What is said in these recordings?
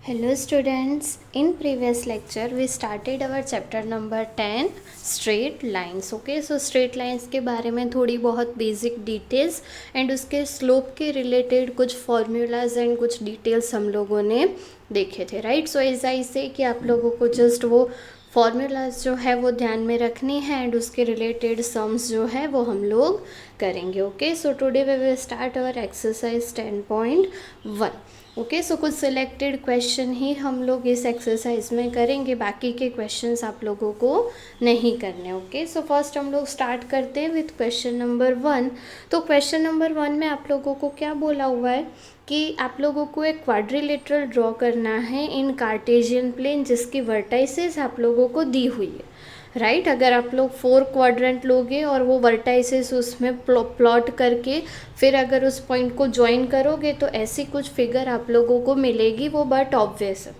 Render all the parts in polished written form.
Hello students, in previous lecture we started our chapter number 10 straight lines. Okay, so straight lines के बारे में थोड़ी बहुत basic details and उसके slope के related कुछ formulas and कुछ details हम लोगों ने देखे थे, right? So as I say कि आप लोगों को just वो फॉर्मूलाज जो है वो ध्यान में रखनी है एंड उसके रिलेटेड सम्स जो है वो हम लोग करेंगे. Okay, so today we will start our exercise 10.1. Okay, so कुछ सिलेक्टेड क्वेश्चन ही हम लोग इस एक्सरसाइज में करेंगे, बाकी के क्वेश्चंस आप लोगों को नहीं करने. ओके, सो फर्स्ट हम लोग स्टार्ट करते हैं विथ क्वेश्चन नंबर 1. तो क्वेश्चन नंबर 1 में आप लोगों को क्या बोला हुआ है कि आप लोगों को एक क्वाड्रिलेटरल ड्रॉ करना है इन कार्टेशियन प्लेन जिसकी वर्टाइसेस आप लोगों को दी हुई है, राइट. अगर आप लोग 4 क्वाड्रेंट लोगे और वो वर्टाइसेस उसमें प्लॉट करके फिर अगर उस पॉइंट को ज्वाइन करोगे तो ऐसी कुछ फिगर आप लोगों को मिलेगी, वो बट ऑब्वियस है,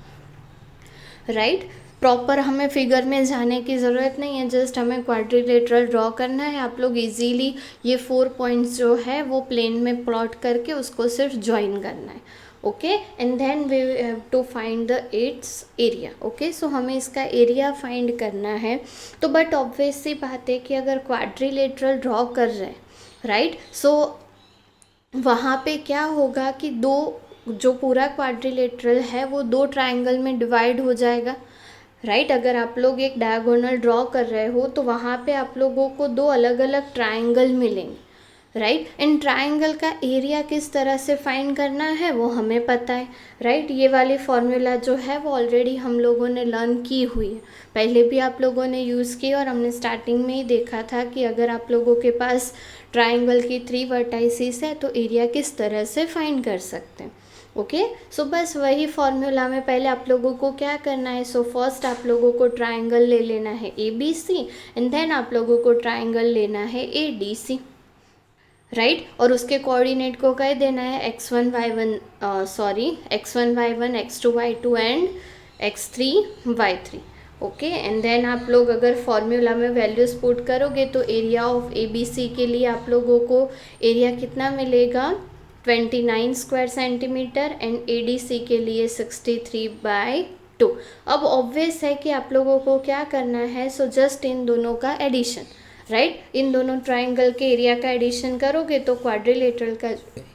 राइट. प्रॉपर हमें फिगर में जाने की ज़रूरत नहीं है, जस्ट हमें क्वाड्रिलेटरल ड्रॉ करना है. आप लोग इजीली ये 4 पॉइंट्स जो है वो प्लेन में प्लॉट करके उसको सिर्फ ज्वाइन करना है. Okay, and then we have to find the its area. Okay, so हमें इसका एरिया फाइंड करना है. तो बट ऑब्वियस सी बात है कि अगर क्वाड्रिलेटरल ड्रॉ कर रहे हैं, राइट, सो वहाँ पे क्या होगा कि दो जो पूरा क्वाड्रिलेटरल है वो 2 ट्राइंगल में डिवाइड हो जाएगा, राइट. अगर आप लोग एक डायगोनल ड्रॉ कर रहे हो तो वहाँ पे आप लोगों को 2 अलग अलग ट्राइंगल मिलेंगे, राइट. इन ट्राइंगल का एरिया किस तरह से फाइंड करना है वो हमें पता है, राइट. ये वाली फॉर्मूला जो है वो ऑलरेडी हम लोगों ने लर्न की हुई है, पहले भी आप लोगों ने यूज़ की और हमने स्टार्टिंग में ही देखा था कि अगर आप लोगों के पास ट्राइंगल की 3 वर्टाइसिस है तो एरिया किस तरह से फाइंड कर सकते हैं. ओके, सो बस वही फॉर्मूला में पहले आप लोगों को क्या करना है. सो फर्स्ट आप लोगों को ट्राइंगल ले लेना है ABC एंड देन आप लोगों को ट्राइंगल लेना है ADC, राइट. और उसके कोऑर्डिनेट को कह देना है x1 y1 x1 y1 x2 y2 and x3 y3. Okay, and then आप लोग अगर फॉर्मूला में वैल्यूज पुट करोगे तो एरिया ऑफ ABC के लिए आप लोगों को एरिया कितना मिलेगा 29 स्क्वायर सेंटीमीटर एंड ADC के लिए 63/2. अब ऑब्वियस है कि आप लोगों को क्या करना है. सो जस्ट इन दोनों का एडिशन, राइट. इन दोनों ट्राइंगल के एरिया का एडिशन करोगे तो क्वाड्रिलेटरल का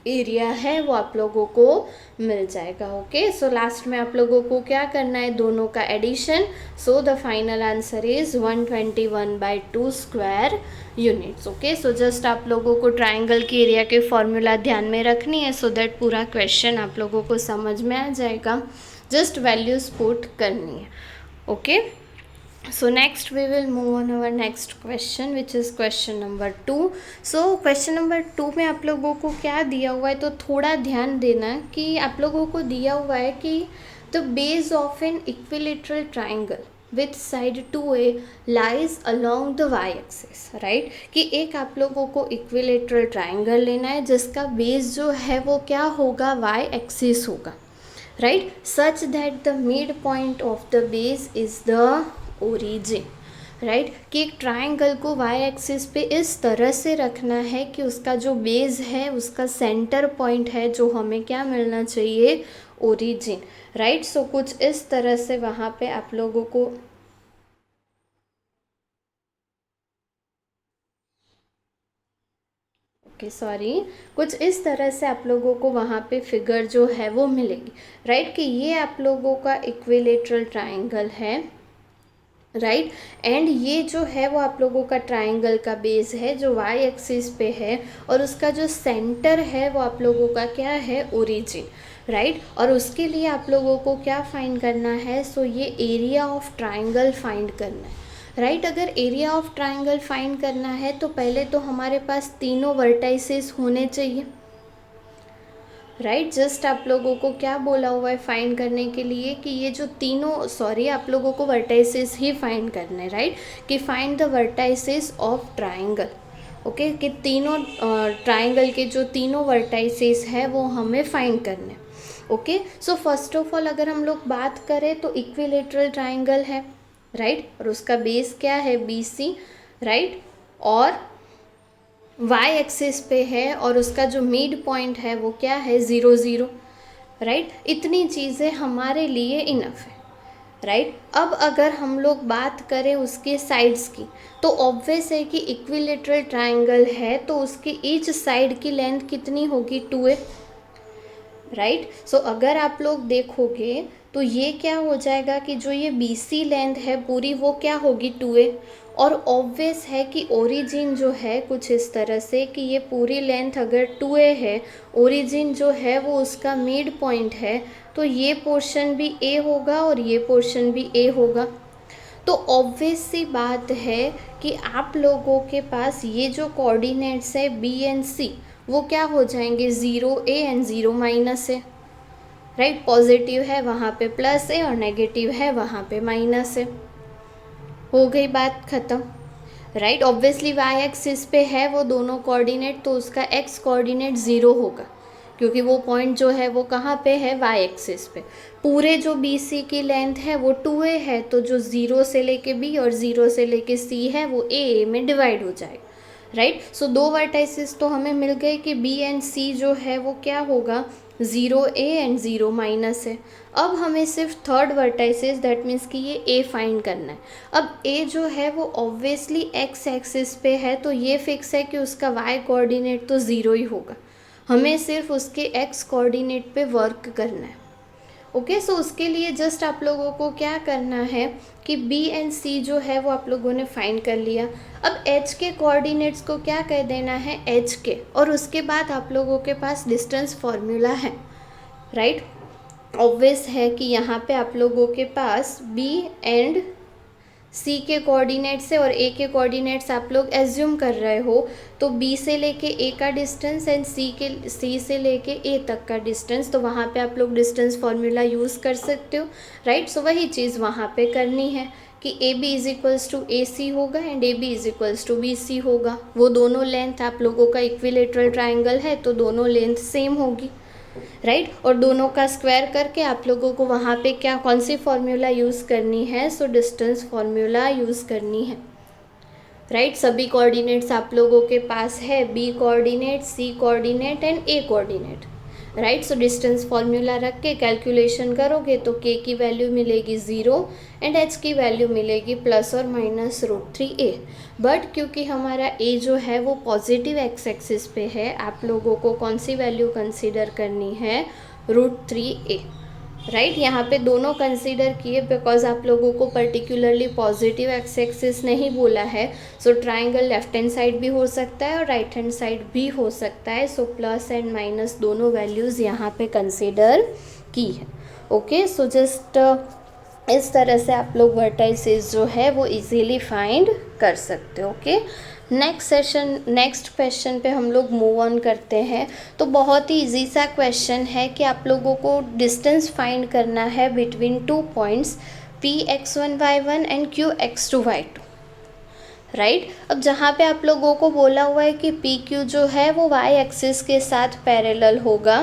एरिया है वो आप लोगों को मिल जाएगा. ओके, सो लास्ट में आप लोगों को क्या करना है, दोनों का addition. So the final answer is 121/2 square units. Okay, so just आप लोगों को ट्राइंगल के एरिया के फॉर्मूला ध्यान में रखनी है सो दैट पूरा क्वेश्चन आप लोगों को समझ में आ जाएगा. जस्ट वैल्यूज पुट करनी है. Okay, so next we will move on our next question which is question number 2. so question number 2 में आप लोगों को क्या दिया हुआ है, तो थोड़ा ध्यान देना कि आप लोगों को दिया हुआ है कि the base of an equilateral triangle with side 2A lies along the y-axis, right. कि एक आप लोगों को इक्विलेटरल ट्राइंगल लेना है जिसका बेस जो है वो क्या होगा, y-axis होगा, right. Such that the mid point of the base is the origin, right. कि एक ट्राइंगल को वाई एक्सिस पे इस तरह से रखना है कि उसका जो बेस है उसका सेंटर पॉइंट है जो हमें क्या मिलना चाहिए, ओरिजिन, राइट. सो कुछ इस तरह से वहाँ पे आप लोगों को कुछ इस तरह से आप लोगों को वहाँ पे फिगर जो है वो मिलेगी, राइट. कि ये आप लोगों का इक्विलेटरल ट्राइंगल है, राइट. एंड ये जो है वो आप लोगों का ट्राइंगल का बेस है जो वाई एक्सिस पे है और उसका जो सेंटर है वो आप लोगों का क्या है, ओरिजिन, राइट. और उसके लिए आप लोगों को क्या फाइंड करना है, सो ये एरिया ऑफ ट्राइंगल फाइंड करना है, राइट. अगर एरिया ऑफ ट्राइंगल फाइंड करना है तो पहले तो हमारे पास तीनों वर्टाइसेस होने चाहिए, राइट. जस्ट आप लोगों को क्या बोला हुआ है फाइंड करने के लिए कि ये जो तीनों आप लोगों को वर्टाइसेस ही फाइंड करने, राइट. कि find the vertices of triangle. Okay, कि तीनों ट्राइंगल के जो तीनों वर्टाइसेस है वो हमें फाइंड करने. Okay, so first of all अगर हम लोग बात करें तो इक्विलेटरल ट्राइंगल है, राइट. और उसका बेस क्या है, BC, राइट. और वाई एक्सिस पे है और उसका जो मिड पॉइंट है वो क्या है, 0 0, राइट, इतनी चीज़ें हमारे लिए इनफ है। राइट, अब अगर हम लोग बात करें उसके साइड्स की, तो ऑब्वियस है कि इक्विलेटरल ट्रायंगल है तो उसकी ईच साइड की लेंथ कितनी होगी, 2a। राइट, सो अगर आप लोग देखोगे तो ये क्या हो जाएगा कि जो ये BC लेंथ है पूरी वो क्या होगी, 2a। और ऑब्वियस है कि ओरिजिन जो है कुछ इस तरह से कि ये पूरी लेंथ अगर 2a है, ओरिजिन जो है वो उसका मिड पॉइंट है, तो ये पोर्शन भी a होगा और ये पोर्शन भी a होगा। तो ऑब्वियस सी बात है कि आप लोगों के पास ये जो कोऑर्डिनेट्स है B एंड C वो क्या हो जाएंगे, 0a and 0 -a। Right, positive है वहाँ पे +a और नेगेटिव है वहाँ पे -a। हो गई बात ख़त्म। राइट, ऑब्वियसली वाई एक्सिस पे है वो दोनों कोऑर्डिनेट, तो उसका एक्स कोऑर्डिनेट 0 होगा क्योंकि वो पॉइंट जो है वो कहाँ पे है, वाई एक्सिस पे। पूरे जो BC की लेंथ है वो 2a है, तो जो 0 से लेके B और 0 से लेके C है वो a में डिवाइड हो जाएगा। राइट, सो दो वर्टाइसिस तो हमें मिल गए कि B एंड C जो है वो क्या होगा, 0a एंड 0 -a। अब हमें सिर्फ थर्ड वर्टाइसिस दैट मीन्स कि ये a फाइंड करना है। अब a जो है वो ऑब्वियसली x एक्सिस पे है, तो ये फिक्स है कि उसका y कोऑर्डिनेट तो 0 ही होगा। हमें सिर्फ उसके x कोऑर्डिनेट पे वर्क करना है। ओके, सो उसके लिए जस्ट आप लोगों को क्या करना है कि B एंड C जो है वो आप लोगों ने फाइंड कर लिया। अब H के कोऑर्डिनेट्स को क्या कह देना है, H के, और उसके बाद आप लोगों के पास डिस्टेंस फॉर्मूला है। राइट, ऑब्वियस है कि यहाँ पे आप लोगों के पास B एंड C के कोऑर्डिनेट्स है और A के कोऑर्डिनेट्स आप लोग एज्यूम कर रहे हो, तो B से लेके A का डिस्टेंस एंड C से लेके A तक का डिस्टेंस, तो वहाँ पे आप लोग डिस्टेंस फॉर्मूला यूज़ कर सकते हो। राइट, सो वही चीज़ वहाँ पे करनी है कि AB = AC होगा एंड AB = BC होगा। वो दोनों लेंथ आप लोगों का इक्विलेटरल ट्राइंगल है तो दोनों लेंथ सेम होगी। राइट, और दोनों का स्क्वायर करके आप लोगों को वहाँ पे क्या, कौन सी फॉर्मूला यूज़ करनी है, सो डिस्टेंस फॉर्मूला यूज़ करनी है। राइट, सभी कोऑर्डिनेट्स आप लोगों के पास है, B coordinate, C coordinate and A coordinate. Right, so distance formula रख के कैलकुलेशन करोगे तो K की वैल्यू मिलेगी 0 एंड H की वैल्यू मिलेगी +or-√3a। बट क्योंकि हमारा A जो है वो पॉजिटिव x एक्सिस पे है, आप लोगों को कौन सी वैल्यू कंसीडर करनी है, √3a। राइट, यहाँ पे दोनों कंसीडर किए बिकॉज आप लोगों को पर्टिकुलरली पॉजिटिव एक्स एक्सिस नहीं बोला है। So triangle left hand side भी हो सकता है और राइट हैंड साइड भी हो सकता है। सो प्लस एंड माइनस दोनों वैल्यूज़ यहाँ पे कंसीडर की है। ओके, सो जस्ट इस तरह से आप लोग वर्टाइसेस जो है वो इजीली फाइंड कर सकते हो। ओके, नेक्स्ट क्वेश्चन पे हम लोग मूव ऑन करते हैं। तो बहुत ही इजी सा क्वेश्चन है कि आप लोगों को डिस्टेंस फाइंड करना है between 2 points Px1y1 and Qx2y2। Right, अब जहाँ पे आप लोगों को बोला हुआ है कि PQ जो है वो y एक्सिस के साथ पैरेलल होगा।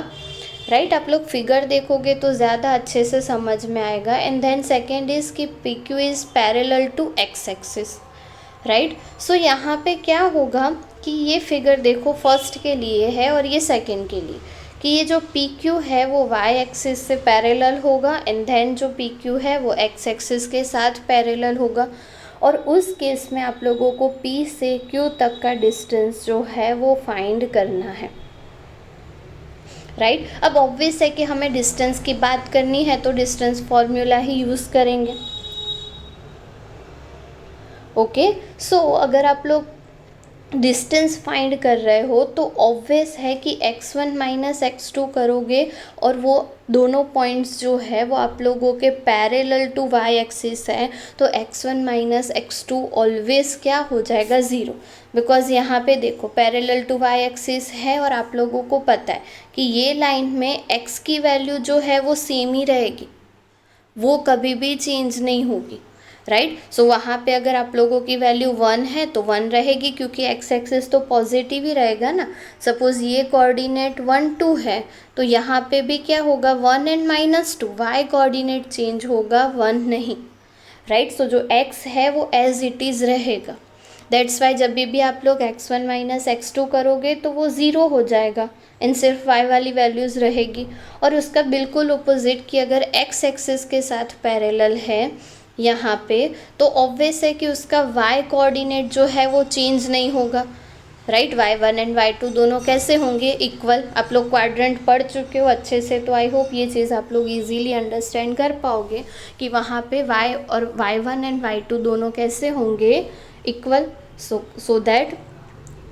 राइट, आप लोग फिगर देखोगे तो ज़्यादा अच्छे से समझ में आएगा। एंड देन सेकेंड इज़ कि PQ is parallel to x axis. Right, so यहाँ पे क्या होगा कि ये फिगर देखो फर्स्ट के लिए है और ये सेकंड के लिए, कि ये जो PQ है वो y एक्सिस से पैरेलल होगा एंड देन जो PQ है वो x एक्सिस के साथ पैरेलल होगा। और उस केस में आप लोगों को P से Q तक का डिस्टेंस जो है वो फाइंड करना है। राइट, अब ऑब्वियस है कि हमें डिस्टेंस की बात करनी है तो डिस्टेंस फॉर्मूला ही यूज़ करेंगे। ओके, सो अगर आप लोग डिस्टेंस फाइंड कर रहे हो तो ऑब्वियस है कि x1 - x2 करोगे और वो दोनों पॉइंट्स जो है वो आप लोगों के पैरेलल टू y एक्सिस है, तो x1 - x2 ऑलवेज क्या हो जाएगा, 0। बिकॉज यहाँ पे देखो पैरेलल टू y एक्सिस है और आप लोगों को पता है कि ये लाइन में x की वैल्यू जो है वो सेम ही रहेगी, वो कभी भी चेंज नहीं होगी। राइट, सो वहाँ पे अगर आप लोगों की वैल्यू 1 है तो 1 रहेगी क्योंकि x एक्सिस तो पॉजिटिव ही रहेगा ना। सपोज़ ये कोऑर्डिनेट 1 2 है तो यहाँ पे भी क्या होगा, 1 एंड -2, y कोऑर्डिनेट चेंज होगा, 1 नहीं। राइट, सो जो x है वो एज इट इज़ रहेगा। दैट्स वाई जब भी आप लोग x1 माइनस x2 करोगे तो वो ज़ीरो हो जाएगा एंड सिर्फ y वाली वैल्यूज़ रहेगी। और उसका बिल्कुल अपोजिट कि अगर x एक्सिस के साथ पैरेलल है यहाँ पे, तो ऑब्वियस है कि उसका y कोऑर्डिनेट जो है वो चेंज नहीं होगा, राइट। y1 एंड y2 दोनों कैसे होंगे, इक्वल। आप लोग क्वाड्रेंट पढ़ चुके हो अच्छे से, तो आई होप ये चीज़ आप लोग इजीली अंडरस्टैंड कर पाओगे कि वहाँ पे y और y1 एंड y2 दोनों कैसे होंगे, इक्वल। सो दैट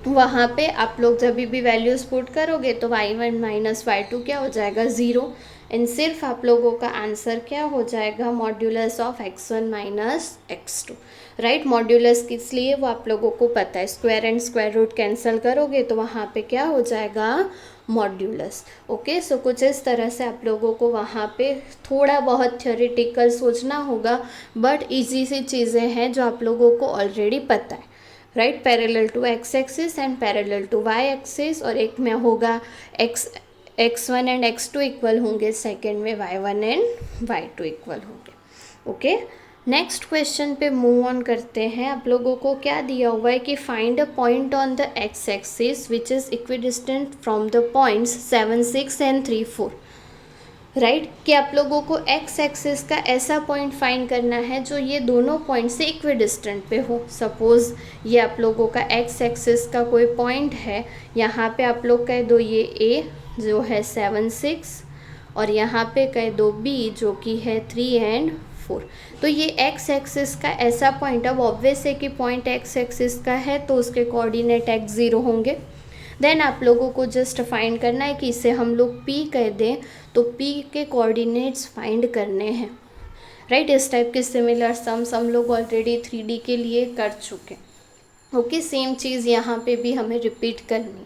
वहाँ पे आप लोग जब भी वैल्यूज़ पुट करोगे तो y1 माइनस y2 क्या हो जाएगा, ज़ीरो। एंड सिर्फ आप लोगों का आंसर क्या हो जाएगा, modulus of x1 minus x2, right. Modulus किस लिए वो आप लोगों को पता है, square and square root cancel करोगे तो वहाँ पे क्या हो जाएगा, मॉड्यूलस। ओके, सो कुछ इस तरह से आप लोगों को वहाँ पे थोड़ा बहुत थ्योरेटिकल सोचना होगा, बट इजी सी चीज़ें हैं जो आप लोगों को ऑलरेडी पता है, right. Parallel to x axis and parallel to y axis, और एक में होगा x1 एंड x2 इक्वल होंगे, सेकेंड में y1 एंड y2 इक्वल होंगे। ओके, नेक्स्ट क्वेश्चन पे मूव ऑन करते हैं। आप लोगों को क्या दिया हुआ है कि find a point on the x axis which is equidistant from the points 7, 6 and 3, 4, right. कि आप लोगों को x एक्सिस का ऐसा पॉइंट फाइंड करना है जो ये दोनों पॉइंट से इक्विडिस्टेंट पे हो। सपोज़ ये आप लोगों का x एक्सिस का कोई पॉइंट है, यहाँ पे आप लोग कह दो ये a जो है 7, 6, और यहाँ पे कह दो b जो कि है 3 एंड 4। तो ये x एक्सिस का ऐसा पॉइंट, अब ऑब्वियस है कि पॉइंट x एक्सिस का है तो उसके कोऑर्डिनेट x0 होंगे। देन आप लोगों को जस्ट फाइंड करना है कि इसे हम लोग p कह दें तो p के कोऑर्डिनेट्स फाइंड करने हैं, राइट। इस टाइप के सिमिलर सम्स हम लोग ऑलरेडी 3D के लिए कर चुके। ओके, सेम चीज़ यहाँ पे भी हमें रिपीट करनी,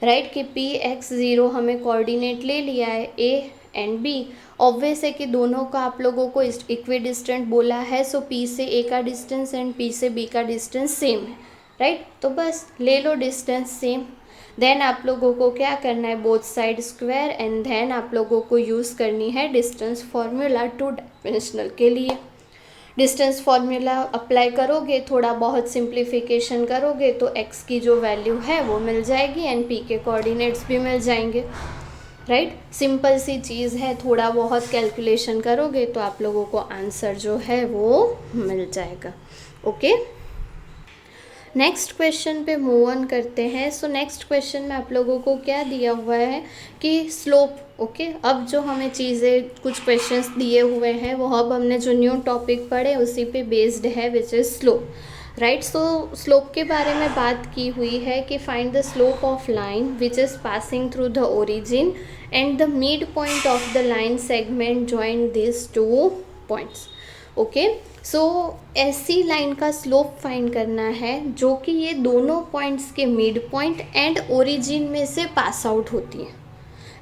राइट। कि p x0 हमें कोऑर्डिनेट ले लिया है a एंड b। ऑब्वियस है कि दोनों का आप लोगों को इक्विडिस्टेंट बोला है, सो p से a का डिस्टेंस एंड p से b का डिस्टेंस सेम है, राइट। तो बस ले लो डिस्टेंस सेम। देन आप लोगों को क्या करना है, both side square, and then आप लोगों को यूज़ करनी है डिस्टेंस फॉर्मूला 2 डायमेंशनल के लिए। डिस्टेंस फॉर्मूला अप्लाई करोगे, थोड़ा बहुत सिंप्लीफिकेशन करोगे तो x की जो वैल्यू है वो मिल जाएगी एंड p के कोऑर्डिनेट्स भी मिल जाएंगे, राइट। सिंपल सी चीज़ है, थोड़ा बहुत कैलकुलेशन करोगे तो आप लोगों को आंसर जो है वो मिल जाएगा। ओके, नेक्स्ट क्वेश्चन पे मूव ऑन करते हैं। सो नेक्स्ट क्वेश्चन में आप लोगों को क्या दिया हुआ है कि स्लोप। ओके, अब जो हमें चीज़ें कुछ क्वेश्चंस दिए हुए हैं वो अब हमने जो न्यू टॉपिक पढ़े उसी पे बेस्ड है, which is slope, right. So slope के बारे में बात की हुई है कि find the slope of line which is passing through the origin and the mid point of the line segment join this 2 points. Okay, so ऐसी लाइन का स्लोप फाइंड करना है जो कि ये दोनों पॉइंट्स के मिड पॉइंट एंड ओरिजिन में से पास आउट होती है,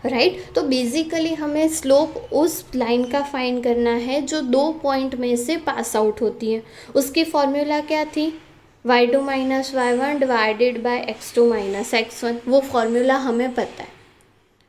राइट। तो बेसिकली हमें स्लोप उस लाइन का फाइंड करना है जो 2 पॉइंट में से पास आउट होती है। उसकी फॉर्मूला क्या थी, y2 minus y1 divided by x2 minus x1, वो फॉर्मूला हमें पता है,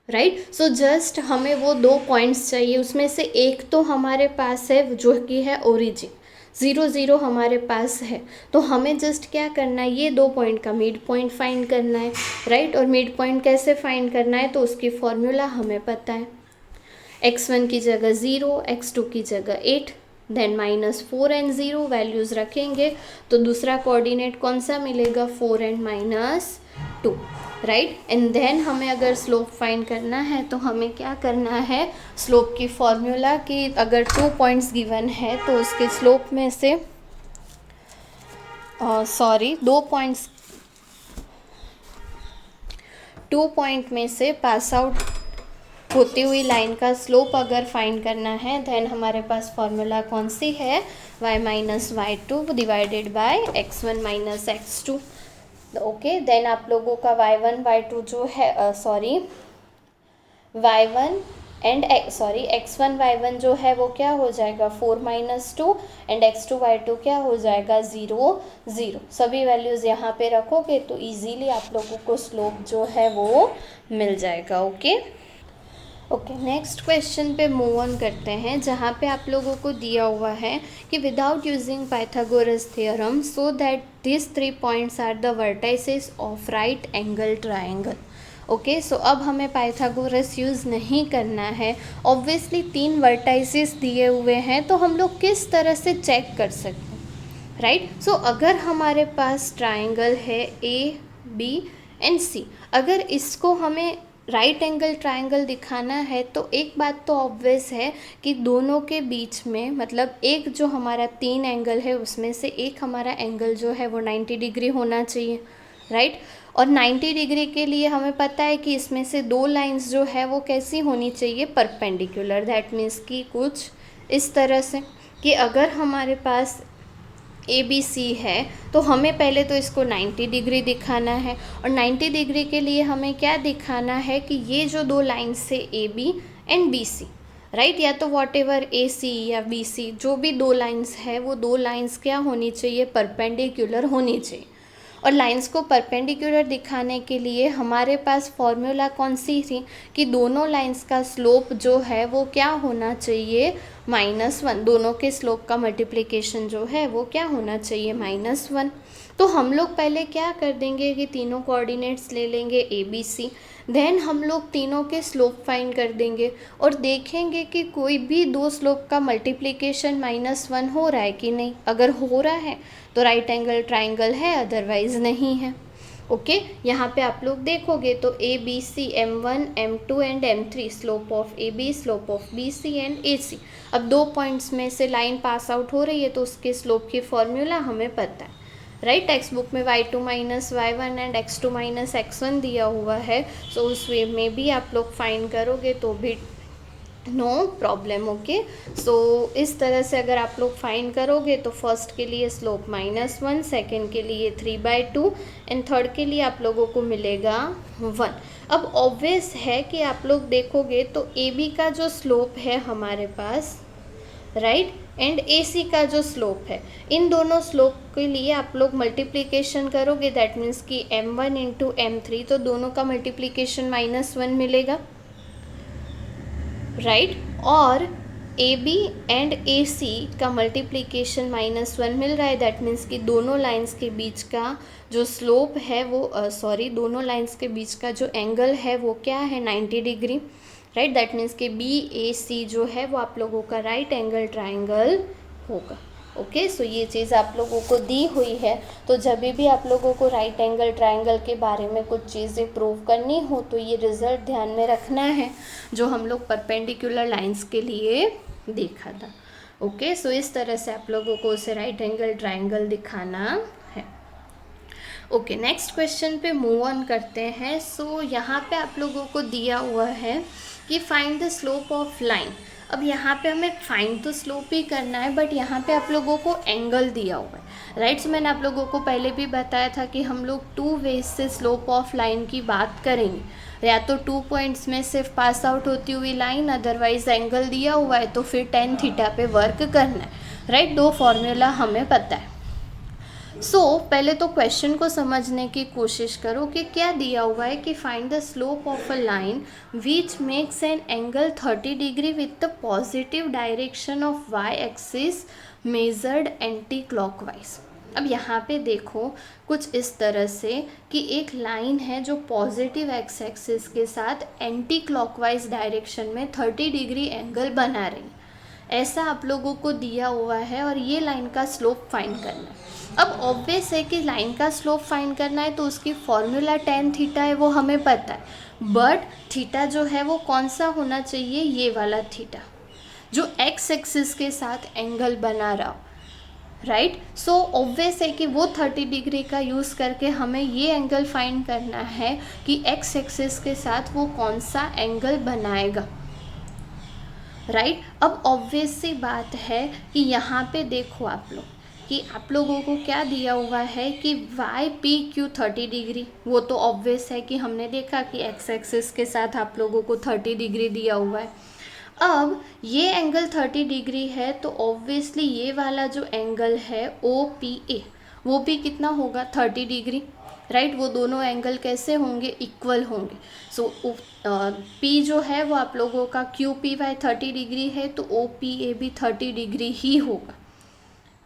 राइट। सो जस्ट हमें वो 2 पॉइंट्स चाहिए, उसमें से एक तो हमारे पास है जो कि है ओरिजिन, 0, 0 हमारे पास है। तो हमें जस्ट क्या करना है, ये 2 पॉइंट का मिड पॉइंट फाइंड करना है, राइट। और मिड पॉइंट कैसे फाइंड करना है, तो उसकी फॉर्मूला हमें पता है, x1 की जगह 0, x2 की जगह 8, देन -4 एंड 0 वैल्यूज़ रखेंगे तो दूसरा कोऑर्डिनेट कौन सा मिलेगा, 4 एंड -2, राइट। एंड देन हमें अगर स्लोप फाइंड करना है तो हमें क्या करना है, स्लोप की फॉर्मूला कि अगर 2 पॉइंट्स गिवन है तो उसके स्लोप में से 2 पॉइंट में से पास आउट होती हुई लाइन का स्लोप अगर फाइंड करना है, देन हमारे पास फॉर्मूला कौन सी है, y minus y2 divided by x1 minus x2। Okay, then आप लोगों का y1 y2 जो है x1 y1 जो है वो क्या हो जाएगा, 4 - 2 एंड x2 y2 क्या हो जाएगा, 0, 0। सभी वैल्यूज़ यहाँ पे रखोगे तो इजीली आप लोगों को स्लोप जो है वो मिल जाएगा। ओके ओके, नेक्स्ट क्वेश्चन पे मूव ऑन करते हैं, जहाँ पे आप लोगों को दिया हुआ है कि without using Pythagoras theorem so that this 3 points are the vertices of right angle triangle. Okay, so अब हमें पाइथागोरस यूज़ नहीं करना है। ऑब्वियसली 3 वर्टाइसेस दिए हुए हैं, तो हम लोग किस तरह से चेक कर सकते हैं, राइट। सो अगर हमारे पास ट्रायंगल है ए बी एंड सी, अगर इसको हमें राइट एंगल ट्रायंगल दिखाना है तो एक बात तो ऑब्वियस है कि दोनों के बीच में, मतलब एक जो हमारा 3 एंगल है उसमें से एक हमारा एंगल जो है वो 90 डिग्री होना चाहिए, राइट। और 90 डिग्री के लिए हमें पता है कि इसमें से 2 लाइंस जो है वो कैसी होनी चाहिए, परपेंडिकुलर। दैट मीन्स कि कुछ इस तरह से कि अगर हमारे पास ए बी सी है तो हमें पहले तो इसको 90 डिग्री दिखाना है, और 90 डिग्री के लिए हमें क्या दिखाना है कि ये जो 2 लाइन्स से A B and B C, right, या तो वॉट एवर ए सी या बी सी, जो भी 2 लाइन्स है वो 2 लाइन्स क्या होनी चाहिए, परपेंडिकुलर होनी चाहिए। और लाइंस को परपेंडिकुलर दिखाने के लिए हमारे पास फॉर्मूला कौन सी थी कि दोनों लाइंस का स्लोप जो है वो क्या होना चाहिए, -1। दोनों के स्लोप का मल्टीप्लिकेशन जो है वो क्या होना चाहिए, -1। तो हम लोग पहले क्या कर देंगे कि तीनों कोऑर्डिनेट्स ले लेंगे ए बी सी, देन हम लोग तीनों के स्लोप फाइंड कर देंगे और देखेंगे कि कोई भी 2 स्लोप का मल्टीप्लिकेशन -1 हो रहा है कि नहीं। अगर हो रहा है तो राइट एंगल ट्रायंगल है, अदरवाइज नहीं है। ओके, यहाँ पे आप लोग देखोगे तो A B C M1 M2 and M3, slope of A B, slope of B C and A C. अब 2 पॉइंट्स में से लाइन पास आउट हो रही है तो उसके स्लोप की फॉर्मूला हमें पता है, राइट। टेक्स्ट बुक में y2 minus y1 and x2 minus x1 दिया हुआ है, सो उस वे में भी आप लोग फाइंड करोगे तो भी नो प्रॉब्लम। ओके, सो इस तरह से अगर आप लोग फाइंड करोगे तो फर्स्ट के लिए स्लोप -1, सेकेंड के लिए 3/2 एंड थर्ड के लिए आप लोगों को मिलेगा 1। अब ऑब्वियस है कि आप लोग देखोगे तो ए बी का जो स्लोप है हमारे पास, राइट, एंड ए सी का जो स्लोप है, इन दोनों स्लोप के लिए आप लोग मल्टीप्लिकेशन करोगे, दैट मीन्स कि M1 इंटू M3, तो दोनों का मल्टीप्लिकेशन -1 मिलेगा, राइट। और ए बी एंड ए सी का मल्टीप्लिकेशन -1 मिल रहा है, दैट मीन्स कि दोनों लाइंस के बीच का जो स्लोप है वो दोनों लाइंस के बीच का जो एंगल है वो क्या है, 90 डिग्री, राइट। दैट मीन्स कि बी ए सी जो है वो आप लोगों का राइट एंगल ट्रायंगल होगा। ओके, सो ये चीज़ आप लोगों को दी हुई है, तो जब भी आप लोगों को राइट एंगल ट्रायंगल के बारे में कुछ चीज़ें प्रूव करनी हो तो ये रिजल्ट ध्यान में रखना है जो हम लोग परपेंडिकुलर लाइंस के लिए देखा था। ओके, सो इस तरह से आप लोगों को उसे राइट एंगल ट्रायंगल दिखाना है। ओके, नेक्स्ट क्वेश्चन पे मूव ऑन करते हैं। सो यहाँ पे आप लोगों को दिया हुआ है कि find the slope of line. अब यहाँ पे हमें फाइंड तो स्लोप ही करना है, बट यहाँ पे आप लोगों को एंगल दिया हुआ है, राइट। सो मैंने आप लोगों को पहले भी बताया था कि हम लोग 2 वेज से स्लोप ऑफ लाइन की बात करेंगे, या तो 2 पॉइंट्स में सिर्फ पास आउट होती हुई लाइन, अदरवाइज एंगल दिया हुआ है तो फिर tan थीटा पे वर्क करना है, राइट। 2 फॉर्मूला हमें पता है। सो पहले तो क्वेश्चन को समझने की कोशिश करो कि क्या दिया हुआ है कि find the slope of a line which makes an angle 30 degree with the positive direction of Y axis measured anti clockwise. अब यहाँ पे देखो कुछ इस तरह से कि एक लाइन है जो पॉजिटिव एक्स एक्सिस के साथ एंटी क्लॉकवाइज डायरेक्शन में 30 डिग्री एंगल बना रही है, ऐसा आप लोगों को दिया हुआ है, और ये लाइन का स्लोप फाइंड करना है। अब ऑब्वियस है कि लाइन का स्लोप फाइंड करना है तो उसकी फॉर्मूला tan थीटा है वो हमें पता है, बट थीटा जो है वो कौन सा होना चाहिए, ये वाला थीटा जो एक्स एक्सिस के साथ एंगल बना रहा हो, राइट। सो ऑब्वियस है कि वो 30 डिग्री का यूज़ करके हमें ये एंगल फाइंड करना है कि एक्स एक्सिस के साथ वो कौन सा एंगल बनाएगा, राइट। अब ऑब्वियस सी बात है कि यहाँ पे देखो आप लोग कि आप लोगों को क्या दिया हुआ है कि वाई पी क्यू 30 डिग्री, वो तो ऑब्वियस है कि हमने देखा कि एक्स एक्सिस के साथ आप लोगों को 30 डिग्री दिया हुआ है। अब ये एंगल 30 डिग्री है तो ऑब्वियसली ये वाला जो एंगल है ओ पी ए वो भी कितना होगा, 30 डिग्री, राइट, वो दोनों एंगल कैसे होंगे, इक्वल होंगे। सो पी जो है वो आप लोगों का क्यू पी वाई 30 डिग्री है, तो ओ पी ए भी 30 डिग्री ही होगा,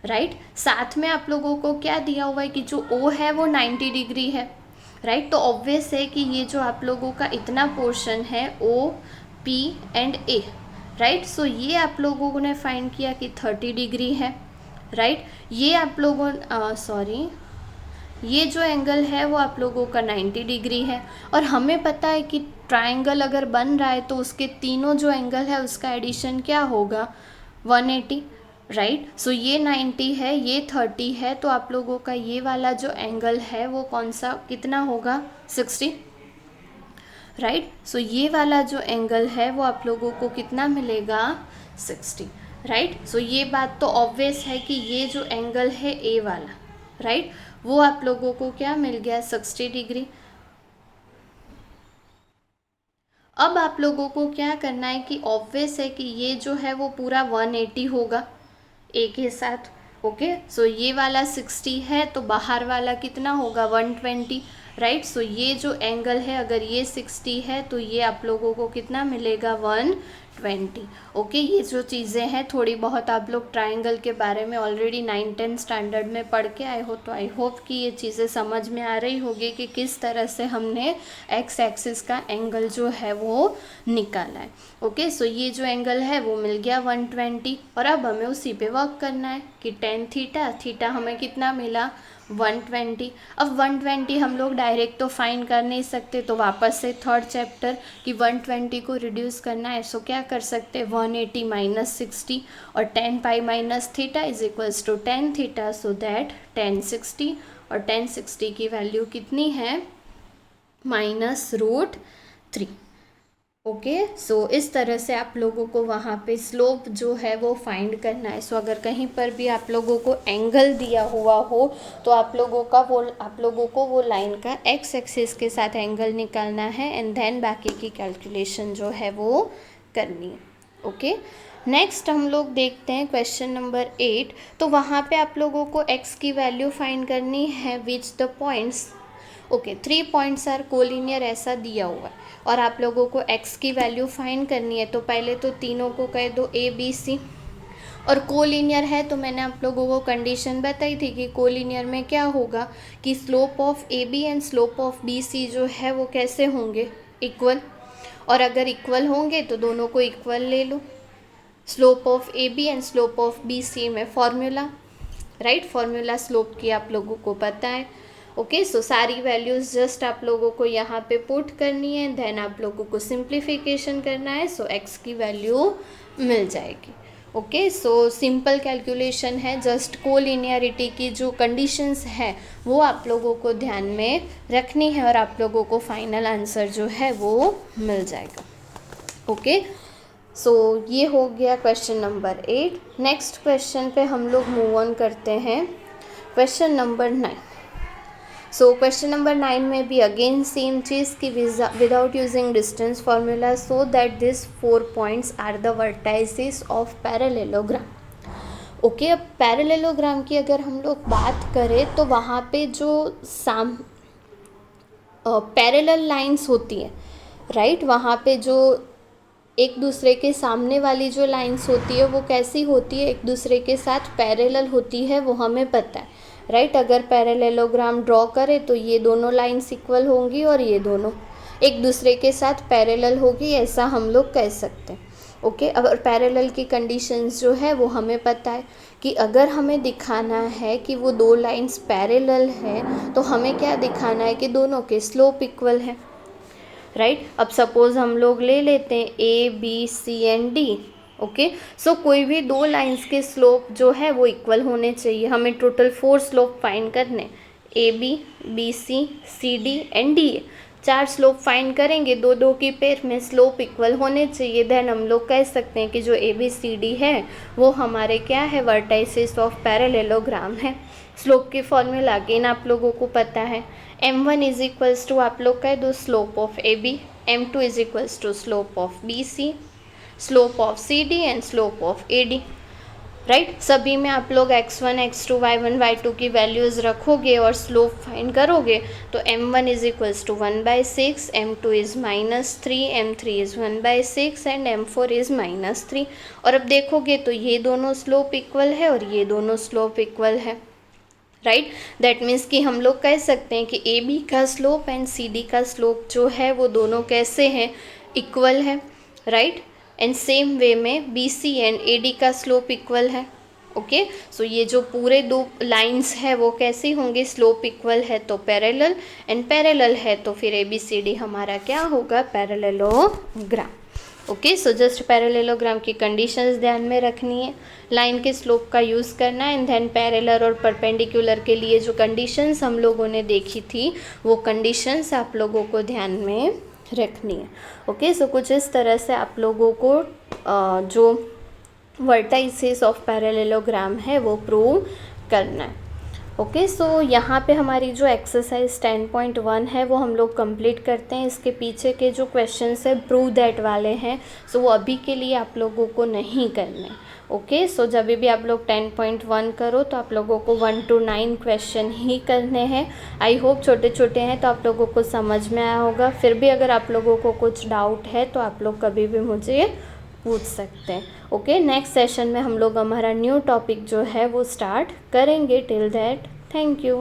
राइट। साथ में आप लोगों को क्या दिया हुआ है कि जो ओ है वो 90 डिग्री है, राइट। तो ऑब्वियस है कि ये जो आप लोगों का इतना पोर्शन है O P and A, right. So ये आप लोगों ने फाइंड किया कि 30 डिग्री है, राइट। ये आप लोगों ये जो एंगल है वो आप लोगों का 90 डिग्री है, और हमें पता है कि ट्रायंगल अगर बन रहा है तो उसके तीनों जो एंगल है उसका एडिशन क्या होगा, 180, राइट। सो ये 90 है, ये 30 है, तो आप लोगों का ये वाला जो एंगल है वो कौन सा कितना होगा, 60, राइट। सो ये वाला जो एंगल है वो आप लोगों को कितना मिलेगा, 60, राइट। सो ये बात तो ऑब्वियस है कि ये जो एंगल है ए वाला, राइट, वो आप लोगों को क्या मिल गया, 60 डिग्री। अब आप लोगों को क्या करना है कि ऑब्वियस है कि ये जो है वो पूरा 180 होगा ए के साथ, ओके। सो ये वाला 60 है तो बाहर वाला कितना होगा, 120, राइट। सो ये जो एंगल है अगर ये 60 है तो ये आप लोगों को कितना मिलेगा, 120, ओके। ये जो चीज़ें हैं थोड़ी बहुत आप लोग ट्रायंगल के बारे में ऑलरेडी 9-10 स्टैंडर्ड में पढ़ के आए हो, तो आई होप कि ये चीज़ें समझ में आ रही होगी कि किस तरह से हमने एक्स एक्सिस का एंगल जो है वो निकाला है, ओके। सो ये जो एंगल है वो मिल गया 120, और अब हमें उसी पे वर्क करना है कि टेन थीटा, थीटा हमें कितना मिला, 120। अब 120 हम लोग डायरेक्ट तो फाइंड कर नहीं सकते, तो वापस से थर्ड चैप्टर कि 120 को रिड्यूस करना है, सो क्या कर सकते हैं, 180 माइनस 60 और tan pi minus theta is equals to tan theta, so that 1060, और 1060 की वैल्यू कितनी है, -√3, ओके। सो इस तरह से आप लोगों को वहाँ पे स्लोप जो है वो फाइंड करना है। सो अगर कहीं पर भी आप लोगों को एंगल दिया हुआ हो तो आप लोगों को वो लाइन का एक्स एक्सिस के साथ एंगल निकालना है, एंड देन बाकी की कैलकुलेशन जो है वो करनी है, ओके। नेक्स्ट हम लोग देखते हैं क्वेश्चन नंबर 8। तो वहाँ पे आप लोगों को एक्स की वैल्यू फाइंड करनी है, which the points, okay, 3 points are collinear, ऐसा दिया हुआ है, और आप लोगों को x की वैल्यू फाइंड करनी है। तो पहले तो तीनों को कह दो a b c, और कोलिनियर है तो मैंने आप लोगों को कंडीशन बताई थी कि कोलिनियर में क्या होगा कि slope of A B and slope of B C जो है वो कैसे होंगे, इक्वल, और अगर इक्वल होंगे तो दोनों को इक्वल ले लो। Slope of A B and slope of B C में फॉर्मूला, राइट, फॉर्मूला स्लोप की आप लोगों को पता है, ओके। सो सारी वैल्यूज़ जस्ट आप लोगों को यहाँ पे पुट करनी है, देन आप लोगों को सिंप्लीफिकेशन करना है, सो एक्स की वैल्यू मिल जाएगी, ओके। सो सिंपल कैलकुलेशन है, जस्ट कोलिनियरिटी की जो कंडीशंस है वो आप लोगों को ध्यान में रखनी है, और आप लोगों को फाइनल आंसर जो है वो मिल जाएगा, ओके। सो ये हो गया क्वेश्चन नंबर 8। नेक्स्ट क्वेश्चन पे हम लोग मूव ऑन करते हैं, question number 9। So question number 9 में भी अगेन सेम चीज़ कि without using distance formula, so that this 4 points are the vertices of parallelogram, okay. अब पैरेललोग्राम की अगर हम लोग बात करें तो वहाँ पे जो पैरेलल लाइंस होती है, राइट, वहाँ पे जो एक दूसरे के सामने वाली जो लाइंस होती है वो कैसी होती है, एक दूसरे के साथ पैरेलल होती है, वो हमें पता है, राइट। अगर पैरेललोग्राम ड्रॉ करें तो ये दोनों लाइंस इक्वल होंगी और ये दोनों एक दूसरे के साथ पैरेलल होगी, ऐसा हम लोग कह सकते हैं, ओके। अब पैरेलल की कंडीशंस जो है वो हमें पता है कि अगर हमें दिखाना है कि वो दो लाइंस पैरेलल है तो हमें क्या दिखाना है कि दोनों के स्लोप इक्वल है, राइट। अब सपोज हम लोग ले लेते हैं A B C and D, okay. So कोई भी दो लाइंस के स्लोप जो है वो इक्वल होने चाहिए। हमें टोटल 4 स्लोप फाइंड करने, A B C C D and D, 4 slope find करेंगे, दो दो की पेयर में स्लोप इक्वल होने चाहिए, देन हम लोग कह सकते हैं कि जो ए बी सी डी है वो हमारे क्या है, वर्टाइसेस ऑफ पैरेललोग्राम है। स्लोप की फॉर्मूला अगेन आप लोगों को पता है, m1 इज इक्वल्स टू आप लोग कह दो slope of A B, m2 is equals to slope of B C, slope of C D and slope of A D. Right. सभी में आप लोग x1 x2 y1 y2 की वैल्यूज़ रखोगे और स्लोप फाइंड करोगे तो m1 is equals to 1/6, m2 is -3, m3 is 1/6 and m4 is -3। और अब देखोगे तो ये दोनों स्लोप इक्वल है और ये दोनों स्लोप इक्वल है, राइट। दैट मीन्स कि हम लोग कह सकते हैं कि ए बी का स्लोप एंड सी डी का स्लोप जो है वो दोनों कैसे हैं, इक्वल है, राइट। एंड सेम वे में B C and A D का स्लोप इक्वल है। ओके, सो ये जो पूरे दो लाइंस है वो कैसी होंगी, स्लोप इक्वल है तो पैरेलल, एंड पैरेलल है तो फिर ए बी सी डी हमारा क्या होगा, parallelogram. Okay, so just parallelogram की कंडीशंस ध्यान में रखनी है, लाइन के स्लोप का यूज़ करना है, एंड देन पैरेलल और परपेंडिकुलर के लिए जो कंडीशंस हम लोगों ने देखी थी वो कंडीशंस आप लोगों को ध्यान में रखनी है। ओके, सो कुछ इस तरह से आप लोगों को जो वर्टाइसेस ऑफ पैरेललोग्राम है वो प्रूव करना है। ओके, सो यहाँ पे हमारी जो एक्सरसाइज 10.1 है वो हम लोग कंप्लीट करते हैं। इसके पीछे के जो क्वेश्चंस है प्रूव दैट वाले हैं, सो वो अभी के लिए आप लोगों को नहीं करने। ओके, सो जब भी आप लोग 10.1 करो तो आप लोगों को 1 to 9 क्वेश्चन ही करने हैं। आई होप छोटे छोटे हैं तो आप लोगों को समझ में आया होगा। फिर भी अगर आप लोगों को कुछ डाउट है तो आप लोग कभी भी मुझे पूछ सकते हैं। ओके, नेक्स्ट सेशन में हम लोग हमारा न्यू टॉपिक जो है वो स्टार्ट करेंगे। Till that, thank you.